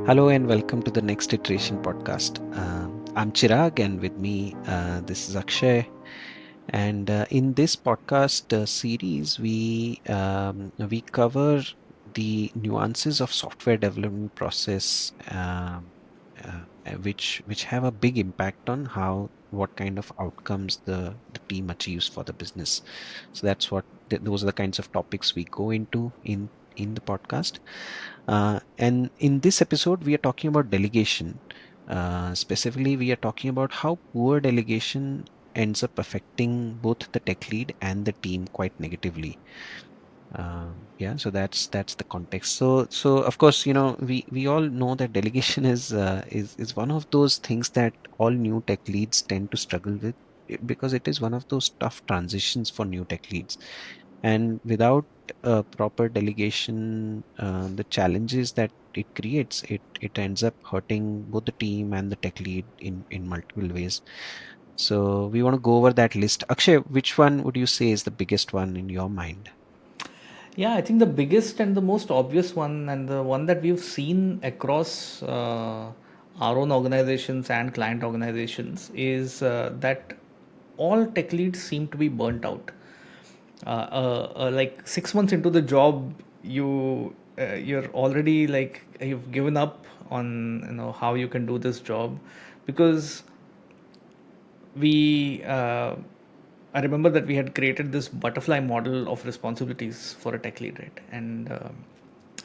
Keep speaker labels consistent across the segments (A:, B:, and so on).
A: Hello and welcome to the Next Iteration podcast. I'm Chirag, and with me, this is Akshay. And in this podcast series, we cover the nuances of software development process, which have a big impact on how what kind of outcomes the team achieves for the business. So that's those are the kinds of topics we go into in the podcast. And in this episode, we are talking about delegation. Specifically, we are talking about how poor delegation ends up affecting both the tech lead and the team quite negatively. Yeah, so that's the context. So of course, we all know that delegation is one of those things that all new tech leads tend to struggle with because it is one of those tough transitions for new tech leads. And without proper delegation, the challenges that it creates, it ends up hurting both the team and the tech lead in multiple ways. So we want to go over that list. Akshay, which one would you say is the biggest one in your mind?
B: Yeah, I think the biggest and the most obvious one, and the one that we've seen across our own organizations and client organizations, is that all tech leads seem to be burnt out. Like 6 months into the job, you're already like you've given up on how you can do this job because we I remember that we had created this butterfly model of responsibilities for a tech lead, right? And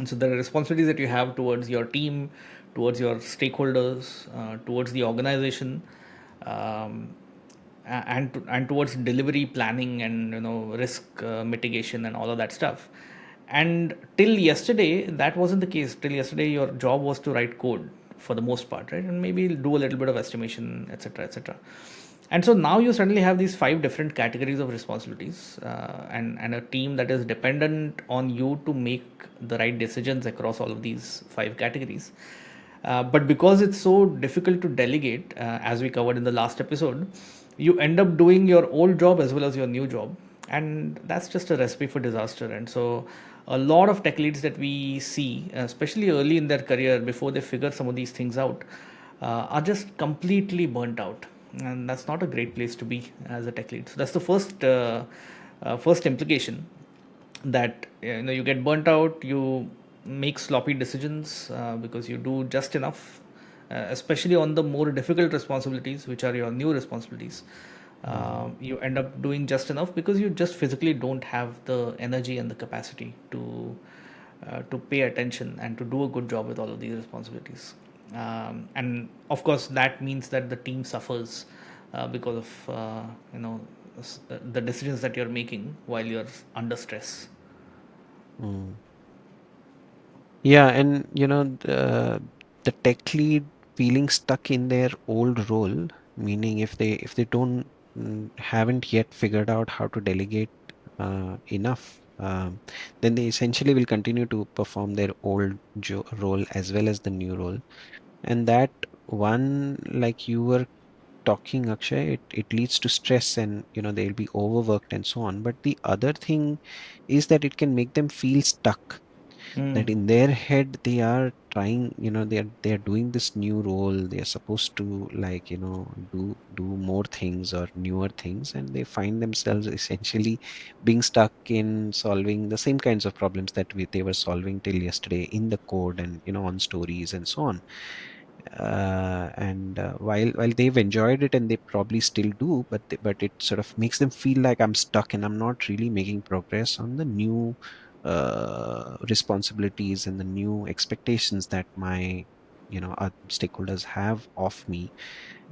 B: so the responsibilities that you have towards your team, towards your stakeholders, towards the organization, um, and towards delivery planning and risk mitigation and all of that stuff. And till yesterday, that wasn't the case. Till yesterday, your job was to write code for the most part, right? And maybe do a little bit of estimation, etc., etc. And so now you suddenly have these five different categories of responsibilities, and a team that is dependent on you to make the right decisions across all of these five categories. But because it's so difficult to delegate, as we covered in the last episode, you end up doing your old job as well as your new job, and that's just a recipe for disaster. And so a lot of tech leads that we see, especially early in their career before they figure some of these things out, are just completely burnt out, and that's not a great place to be as a tech lead. So that's the first implication, that you get burnt out, you make sloppy decisions because you do just enough, especially on the more difficult responsibilities, which are your new responsibilities.
A: Mm.
B: You end up doing just enough because you just physically don't have the energy and the capacity to pay attention and to do a good job with all of these responsibilities. And of course, that means that the team suffers because of the decisions that you're making while you're under stress.
A: Mm. Yeah, and the tech lead feeling stuck in their old role, meaning if they don't haven't yet figured out how to delegate enough, then they essentially will continue to perform their old role as well as the new role. And that one, like you were talking, Akshay, it leads to stress, and they'll be overworked and so on. But the other thing is that it can make them feel stuck,
B: Mm,
A: that in their head they are trying, they're doing this new role, they're supposed to, like, do more things or newer things, and they find themselves essentially being stuck in solving the same kinds of problems that they were solving till yesterday in the code and on stories and so on. And while they've enjoyed it, and they probably still do, but it sort of makes them feel like I'm stuck and I'm not really making progress on the new responsibilities and the new expectations that my stakeholders have of me.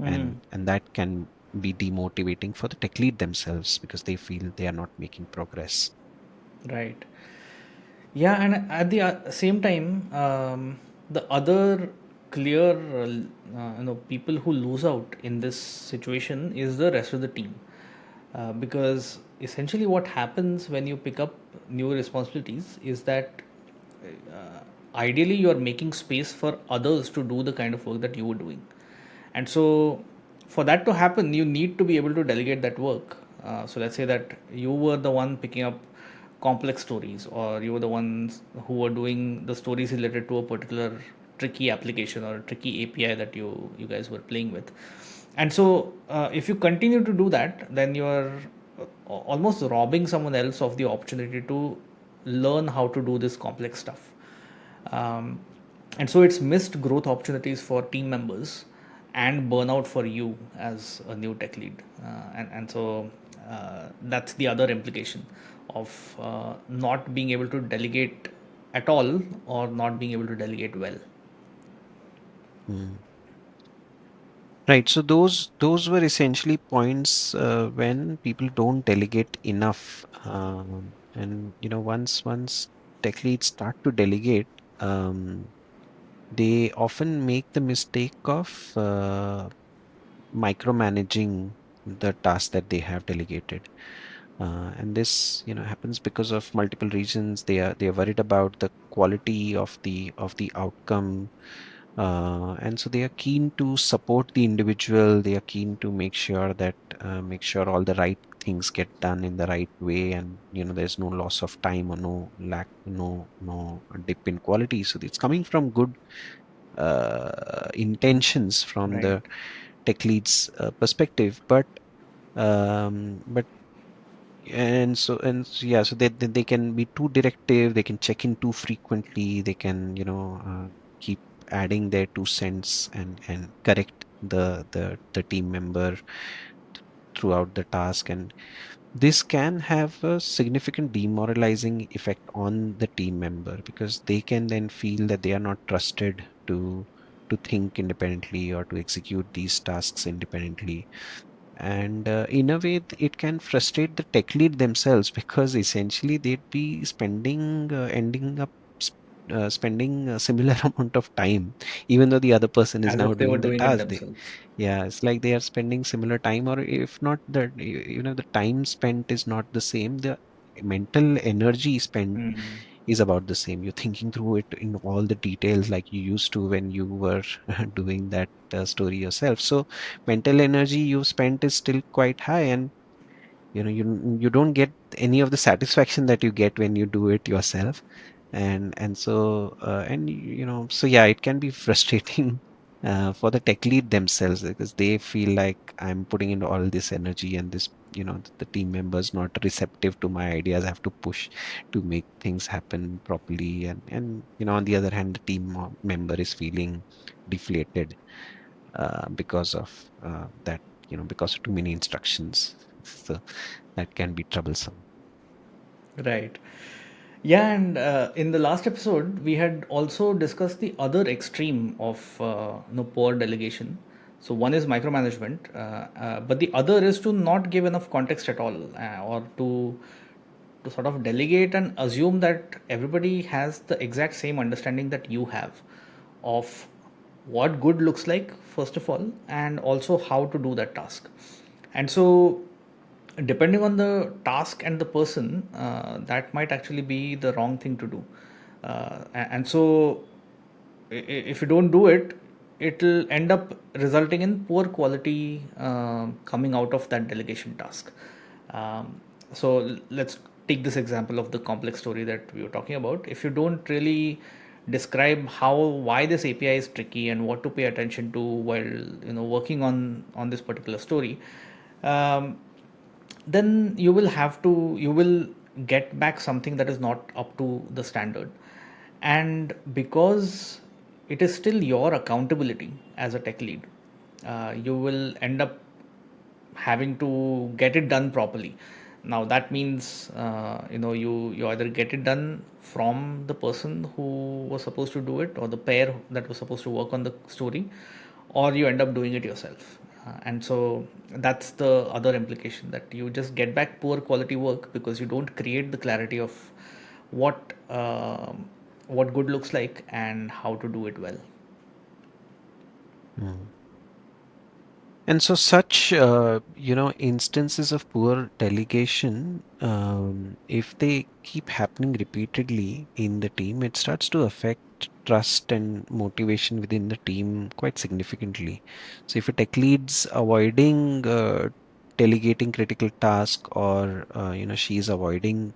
B: mm,
A: And that can be demotivating for the tech lead themselves because they feel they are not making progress.
B: right. Yeah, and at the same time, the other clear, people who lose out in this situation is the rest of the team, because essentially what happens when you pick up new responsibilities is that ideally you are making space for others to do the kind of work that you were doing. And so for that to happen, you need to be able to delegate that work. So let's say that you were the one picking up complex stories, or you were the ones who were doing the stories related to a particular tricky application or a tricky API that you guys were playing with. And so, if you continue to do that, then you are almost robbing someone else of the opportunity to learn how to do this complex stuff. Um, and so, it's missed growth opportunities for team members and burnout for you as a new tech lead. And so, that's the other implication of not being able to delegate at all or not being able to delegate well.
A: Mm. Right. So those were essentially points when people don't delegate enough, and once tech leads start to delegate, um, they often make the mistake of micromanaging the task that they have delegated. And this happens because of multiple reasons. They are worried about the quality of the outcome, and so they are keen to support the individual. They are keen to make sure all the right things get done in the right way, and there's no loss of time or no lack, no dip in quality. So it's coming from good intentions from
B: Right.
A: the tech lead's perspective, but yeah, so they can be too directive, they can check in too frequently, they can keep adding their 2 cents and correct the team member throughout the task, and this can have a significant demoralizing effect on the team member, because they can then feel that they are not trusted to think independently or to execute these tasks independently. And in a way, it can frustrate the tech lead themselves, because essentially they'd be ending up spending a similar amount of time, even though the other person is
B: As
A: now
B: if they were
A: doing the
B: doing it
A: task.
B: themselves.
A: Yeah, it's like they are spending similar time, or if not, the time spent is not the same. The mental energy spent
B: Mm.
A: is about the same. You're thinking through it in all the details like you used to when you were doing that story yourself. So mental energy you've spent is still quite high, and you don't get any of the satisfaction that you get when you do it yourself. And so yeah, it can be frustrating for the tech lead themselves, because they feel like I'm putting in all this energy, and the team members not receptive to my ideas. I have to push to make things happen properly, and on the other hand, the member is feeling deflated because of because of too many instructions. So that can be troublesome.
B: Right. Yeah, and in the last episode, we had also discussed the other extreme of poor delegation. So one is micromanagement, but the other is to not give enough context at all, or to sort of delegate and assume that everybody has the exact same understanding that you have of what good looks like, first of all, and also how to do that task. And so, depending on the task and the person, that might actually be the wrong thing to do. And so, if you don't do it, it'll end up resulting in poor quality coming out of that delegation task. So let's take this example of the complex story that we were talking about. If you don't really describe why this API is tricky and what to pay attention to while working on this particular story, um, then you will get back something that is not up to the standard. And because it is still your accountability as a tech lead, you will end up having to get it done properly. Now that means you either get it done from the person who was supposed to do it, or the pair that was supposed to work on the story, or you end up doing it yourself. And so that's the other implication, that you just get back poor quality work because you don't create the clarity of what good looks like and how to do it well.
A: Mm. And so such, instances of poor delegation, if they keep happening repeatedly in the team, it starts to affect trust and motivation within the team quite significantly. So if a tech lead's avoiding delegating critical task, or she's avoiding,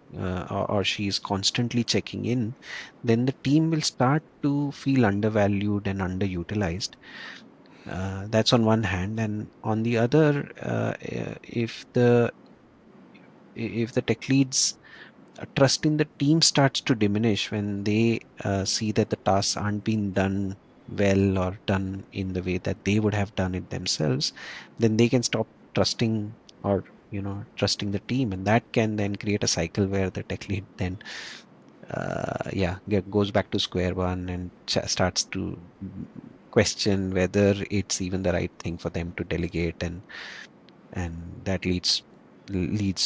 A: or she's constantly checking in, then the team will start to feel undervalued and underutilized. That's on one hand. And on the other, if the tech leads trust in the team starts to diminish when they see that the tasks aren't being done well or done in the way that they would have done it themselves, then they can stop trusting, or trusting the team, and that can then create a cycle where the tech lead then goes back to square one and starts to question whether it's even the right thing for them to delegate, and that leads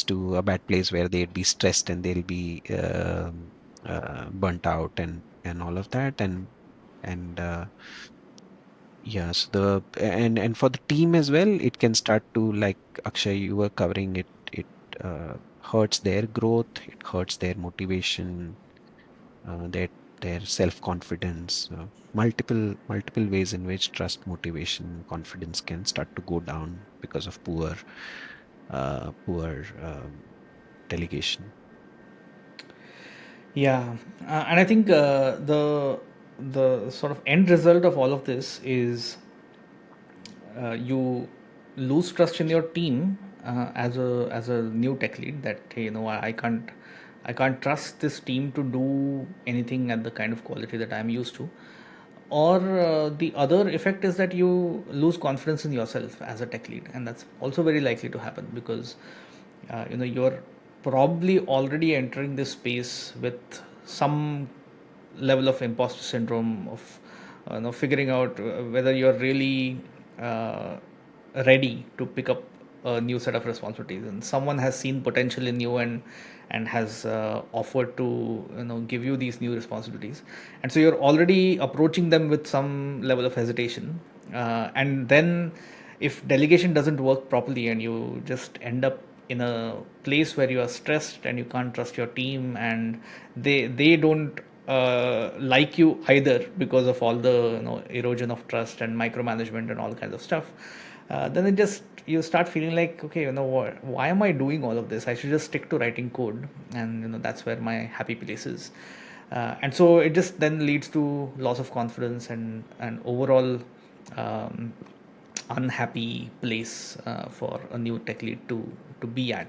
A: to a bad place where they'd be stressed and they'll be burnt out, and all of that. And yes, and for the team as well, it can start to, like Akshay, you were covering it. It hurts their growth, it hurts their motivation, their self confidence. Multiple ways in which trust, motivation, confidence can start to go down because of poor delegation.
B: Yeah, and I think the sort of end result of all of this is you lose trust in your team as a new tech lead, that hey, I can't trust this team to do anything at the kind of quality that I'm used to. Or the other effect is that you lose confidence in yourself as a tech lead, and that's also very likely to happen because you're probably already entering this space with some level of imposter syndrome of figuring out whether you're really uh, ready to pick up a new set of responsibilities, and someone has seen potential in you and has offered to give you these new responsibilities, and so you're already approaching them with some level of hesitation. And then if delegation doesn't work properly and you just end up in a place where you are stressed and you can't trust your team, and they don't like you either because of all the erosion of trust and micromanagement and all kinds of stuff, then it just you start feeling like, okay, what, why am I doing all of this? I should just stick to writing code, and that's where my happy place is. And so it just then leads to loss of confidence and overall um, unhappy place for a new tech lead to be at.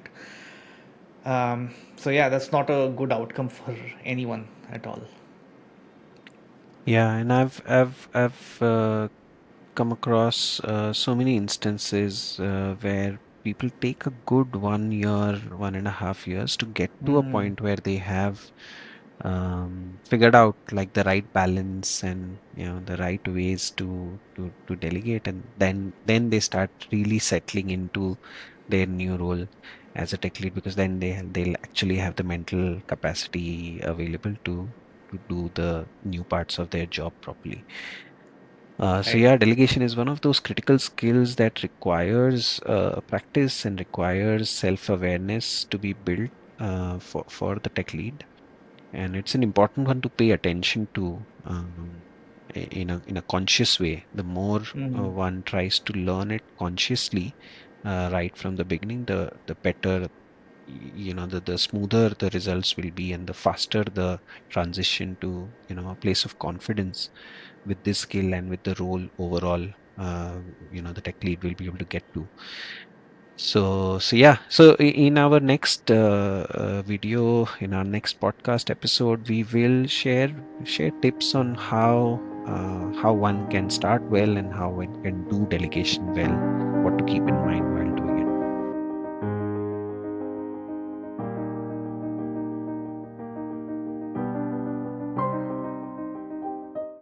B: So yeah, that's not a good outcome for anyone at all.
A: Yeah, and I've come across so many instances where people take a good 1 year, 1.5 years to get to a
B: Mm,
A: point where they have figured out like the right balance, and the right ways to delegate, and then they start really settling into their new role as a tech lead, because then they'll actually have the mental capacity available to do the new parts of their job properly. So
B: right.
A: yeah, delegation is one of those critical skills that requires practice and requires self-awareness to be built for the tech lead, and it's an important one to pay attention to in a conscious way. The more
B: Mm,
A: one tries to learn it consciously right from the beginning, the better, the smoother the results will be, and the faster the transition to a place of confidence with this skill and with the role overall. The tech lead will be able to get to. So yeah. So in our next video, in our next podcast episode, we will share tips on how one can start well and how one can do delegation well, what to keep in mind while